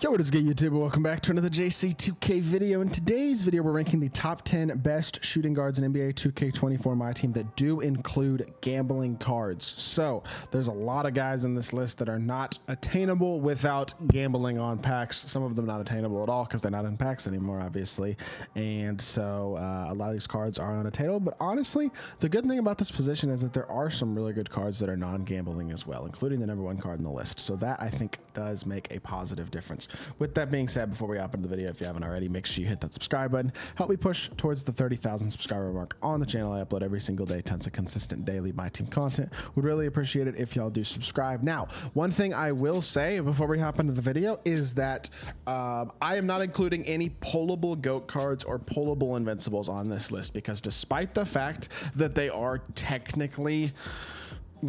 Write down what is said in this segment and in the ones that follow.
Yo, what is good, YouTube? Welcome back to another JC2K video. In today's video, we're ranking the top 10 best shooting guards in NBA 2K24 MyTEAM that do include gambling cards. So there's a lot of guys in this list that are not attainable without gambling on packs. Some of them not attainable at all because they're not in packs anymore, obviously. And so a lot of these cards are unattainable. But honestly, the good thing about this position is that there are some really good cards that are non-gambling as well, including the #1 card in the list. So that, I think, does make a positive difference. With that being said, before we hop into the video, if you haven't already, make sure you hit that subscribe button. Help me push towards the 30,000 subscriber mark on the channel. I upload every single day, tons of consistent daily MyTEAM content. Would really appreciate it if y'all do subscribe. Now, one thing I will say before we hop into the video is that I am not including any pullable GOAT cards or pullable invincibles on this list, because despite the fact that they are technically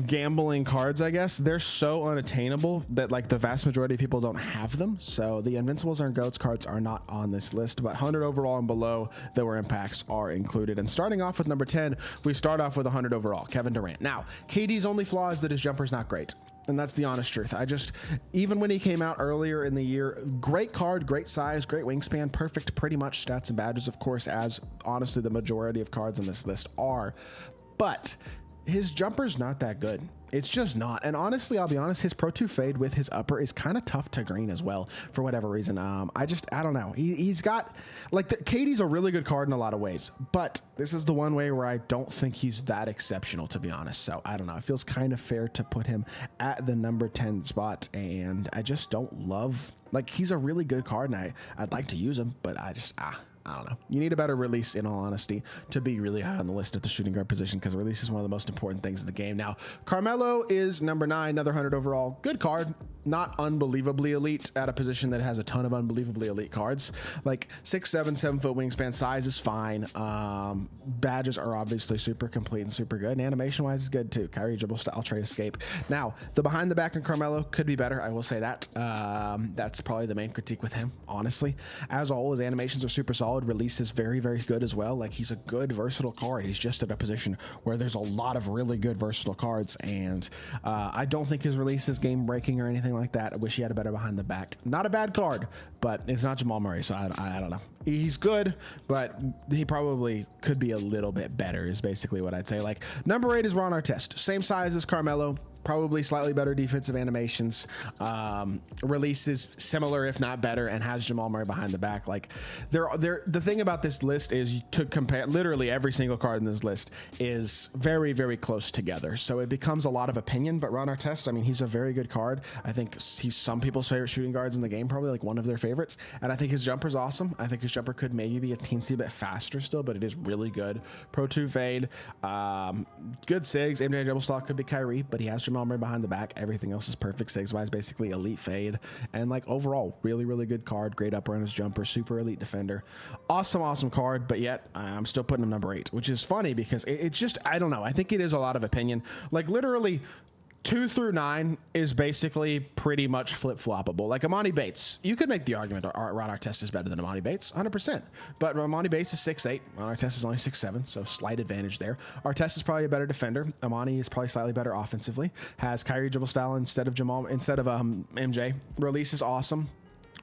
gambling cards, I guess, they're so unattainable that like the vast majority of people don't have them. So the invincibles and goats cards are not on this list, but 100 overall and below that were in packs are included. And starting off with number 10, we start off with 100 overall, Kevin Durant. Now, KD's only flaw is that his jumper's not great. And that's the honest truth. Even when he came out earlier in the year, great card, great size, great wingspan, perfect pretty much stats and badges, of course, as honestly the majority of cards on this list are. But his jumper's not that good. It's just not. And honestly, I'll be honest, his Pro 2 fade with his upper is kind of tough to green as well for whatever reason. I don't know. He's got like KD's a really good card in a lot of ways, but this is the one way where I don't think he's that exceptional, to be honest. So I don't know. It feels kind of fair to put him at the number 10 spot. And I just don't love, like, he's a really good card and I'd like to use him, but I don't know. You need a better release, in all honesty, to be really high on the list at the shooting guard position, because release is one of the most important things in the game. Now, Carmelo is number 9, another 100 overall. Good card. Not unbelievably elite at a position that has a ton of unbelievably elite cards. Like 6'7", 7-foot wingspan, size is fine. Badges are obviously super complete and super good. And animation-wise is good too. Kyrie dribble style, tray escape. Now, the behind the back in Carmelo could be better. I will say that. That's probably the main critique with him, honestly. As a whole, his animations are super solid. Release is very, very good as well. Like, he's a good versatile card. He's just at a position where there's a lot of really good versatile cards, and I don't think his release is game breaking or anything like that. I wish he had a better behind the back. Not a bad card, but it's not Jamal Murray, so I don't know. He's good, but he probably could be a little bit better is basically what I'd say. Like, number 8 is Ron Artest, same size as Carmelo, probably slightly better defensive animations, release is similar if not better, and has Jamal Murray behind the back. Like, the thing about this list is, to compare literally every single card in this list is very, very close together, so it becomes a lot of opinion. But Ron Artest, I mean, he's a very good card. I think he's some people's favorite shooting guards in the game, probably like one of their favorites, and I think his jumper's awesome. I think his jumper could maybe be a teensy bit faster still, but it is really good. Pro 2 fade, good sigs. MJ dribble style could be Kyrie, but he has Jamal Murray behind the back. Everything else is perfect sigs wise, basically elite fade, and like overall really, really good card. Great upper on his jumper, super elite defender. Awesome card, but yet I'm still putting him number 8, which is funny because it's just, I don't know, I think it is a lot of opinion. Like, literally 2 through 9 is basically pretty much flip-floppable. Like Amani Bates, you could make the argument Ron Artest is better than Amani Bates, 100%. But Amani Bates is 6'8", Ron Artest is only 6'7", so slight advantage there. Artest is probably a better defender. Amani is probably slightly better offensively. Has Kyrie dribble style instead of MJ. Release is awesome.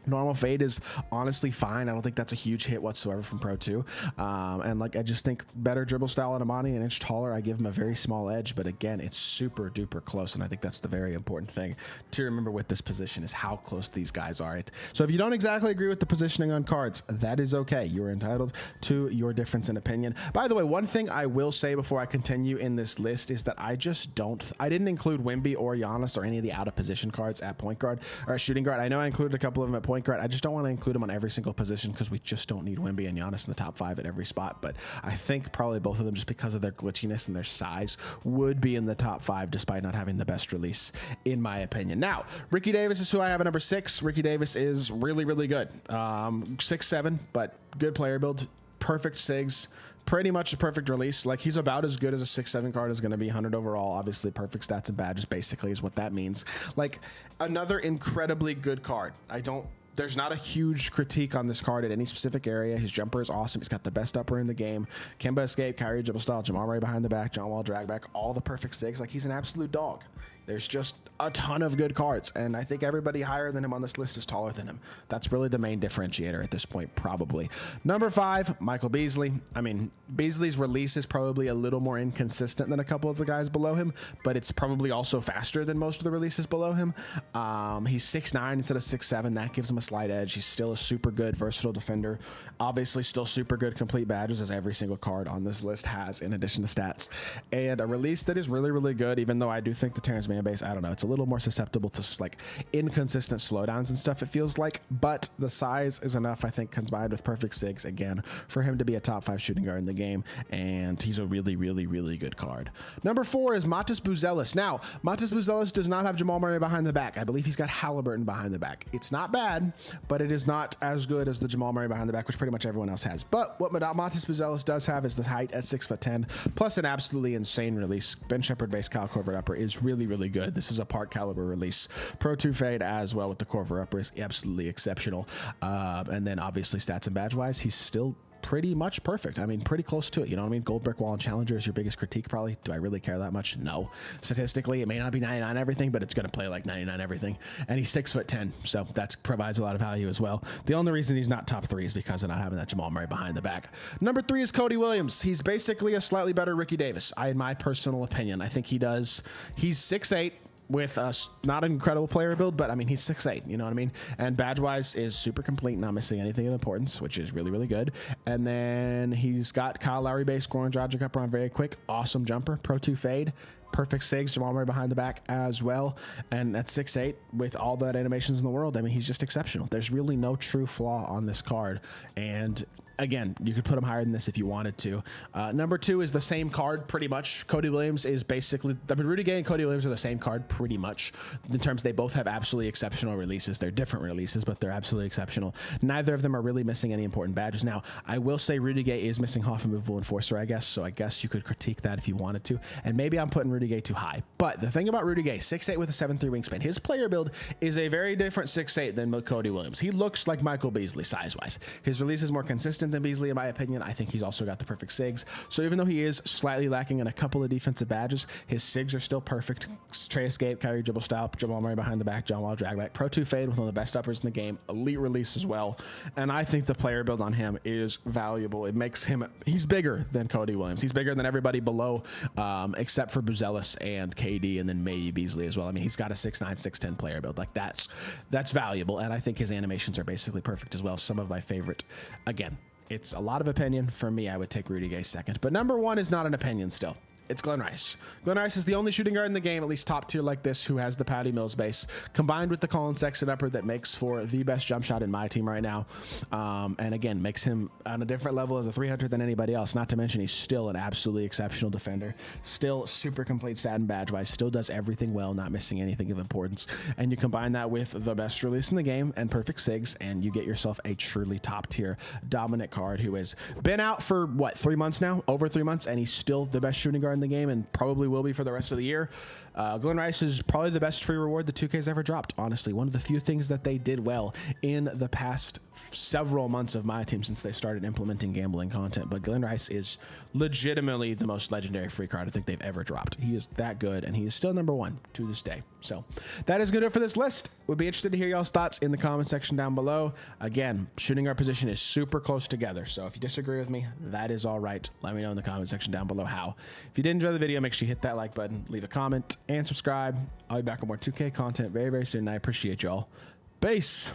Normal fade is honestly fine. I don't think that's a huge hit whatsoever from Pro 2. And like, I just think better dribble style on Amani, an inch taller. I give him a very small edge, but again, it's super duper close. And I think that's the very important thing to remember with this position, is how close these guys are. So if you don't exactly agree with the positioning on cards, that is okay. You're entitled to your difference in opinion. By the way, one thing I will say before I continue in this list is that I didn't include Wemby or Giannis or any of the out of position cards at point guard or shooting guard. I know I included a couple of them at point guard. I just don't want to include them on every single position because we just don't need Wemby and Giannis in the top 5 at every spot. But I think probably both of them, just because of their glitchiness and their size, would be in the top 5 despite not having the best release, in my opinion. Now, Ricky Davis is who I have at number 6. Ricky Davis is really, really good. 6'7", but good player build, perfect sigs, pretty much a perfect release. Like, he's about as good as a 6'7" card is going to be. 100 overall, obviously perfect stats and badges basically is what that means. Like, another incredibly good card. There's not a huge critique on this card at any specific area. His jumper is awesome. He's got the best upper in the game. Kemba escape, Kyrie dribble style, Jamal Murray behind the back, John Wall drag back, all the perfect sigs. Like, he's an absolute dog. There's just a ton of good cards, and I think everybody higher than him on this list is taller than him. That's really the main differentiator at this point, probably. Number 5, Michael Beasley. I mean, Beasley's release is probably a little more inconsistent than a couple of the guys below him, but it's probably also faster than most of the releases below him. He's 6'9" instead of 6'7". That gives him a slight edge. He's still a super good versatile defender. Obviously still super good complete badges, as every single card on this list has, in addition to stats. And a release that is really, really good, even though I do think the Terrence Mann base, I don't know, it's a little more susceptible to like inconsistent slowdowns and stuff, it feels like, but the size is enough, I think, combined with perfect SIGs, again, for him to be a top 5 shooting guard in the game, and he's a really, really, really good card. Number 4 is Matas Buzelis. Now, Matas Buzelis does not have Jamal Murray behind the back. I believe he's got Halliburton behind the back. It's not bad, but it is not as good as the Jamal Murray behind the back, which pretty much everyone else has. But what Matas Buzelis does have is the height at 6'10", plus an absolutely insane release. Ben Shepherd base Kyle Korver upper is really, really good. This is a park caliber release. Pro 2 fade as well with the Korver upper is absolutely exceptional. And then obviously stats and badge wise, he's still pretty much perfect. I mean, pretty close to it. You know what I mean? Gold brick wall and challenger is your biggest critique, probably. Do I really care that much? No. Statistically, it may not be 99 everything, but it's going to play like 99 everything. And he's 6'10", so that provides a lot of value as well. The only reason he's not top 3 is because of not having that Jamal Murray behind the back. Number 3 is Cody Williams. He's basically a slightly better Ricky Davis, in my personal opinion. I think he's 6'8", with a not an incredible player build, but I mean, he's 6'8", you know what I mean? And badge wise is super complete, not missing anything of importance, which is really, really good. And then he's got Kyle Lowry base, Goran Dragic upper on very quick, awesome jumper, Pro 2 fade, perfect SIGs, Jamal Murray behind the back as well. And at 6'8", with all that animations in the world, I mean, he's just exceptional. There's really no true flaw on this card. And again, you could put him higher than this if you wanted to. Number 2 is the same card pretty much. Cody Williams is basically, I mean, Rudy Gay and Cody Williams are the same card pretty much, in terms they both have absolutely exceptional releases. They're different releases, but they're absolutely exceptional. Neither of them are really missing any important badges. Now, I will say Rudy Gay is missing Hoff and Movable Enforcer, I guess, so I guess you could critique that if you wanted to. And maybe I'm putting Rudy Gay too high. But the thing about Rudy Gay, 6'8" with a 7'3" wingspan, his player build is a very different 6'8" than Cody Williams. He looks like Michael Beasley size-wise. His release is more consistent than Beasley, in my opinion. I think he's also got the perfect SIGs. So even though he is slightly lacking in a couple of defensive badges, his SIGs are still perfect. Trey escape, Kyrie dribble stop, Jamal Murray behind the back, John Wall drag back, Pro 2 fade with one of the best uppers in the game, elite release as well. And I think the player build on him is valuable. It makes him, he's bigger than Cody Williams. He's bigger than everybody below, except for Buzelis and KD, and then maybe Beasley as well. I mean, he's got a 6'9", 6'10" player build. Like that's valuable. And I think his animations are basically perfect as well. Some of my favorite, again, it's a lot of opinion. For me, I would take Rudy Gay second. But number 1 is not an opinion still. It's Glenn Rice. Glenn Rice is the only shooting guard in the game, at least top tier like this, who has the Patty Mills base, combined with the Colin Sexton upper that makes for the best jump shot in my team right now. And again, makes him on a different level as a 300 than anybody else. Not to mention he's still an absolutely exceptional defender. Still super complete stat and badge wise. Still does everything well, not missing anything of importance. And you combine that with the best release in the game and perfect SIGs, and you get yourself a truly top tier dominant card who has been out for what, 3 months now? Over 3 months, and he's still the best shooting guard in the game and probably will be for the rest of the year. Glenn Rice is probably the best free reward the 2K's ever dropped, honestly. One of the few things that they did well in the past several months of my team since they started implementing gambling content. But Glenn Rice is legitimately the most legendary free card I think they've ever dropped. He is that good, and he is still number 1 to this day. So that is good for this list. Would be interested to hear y'all's thoughts in the comment section down below. Again, shooting guard position is super close together, so if you disagree with me, that is all right. Let me know in the comment section down below how. If you did enjoy the video, make sure you hit that like button, leave a comment, and subscribe. I'll be back with more 2K content very, very soon. I appreciate y'all. Peace.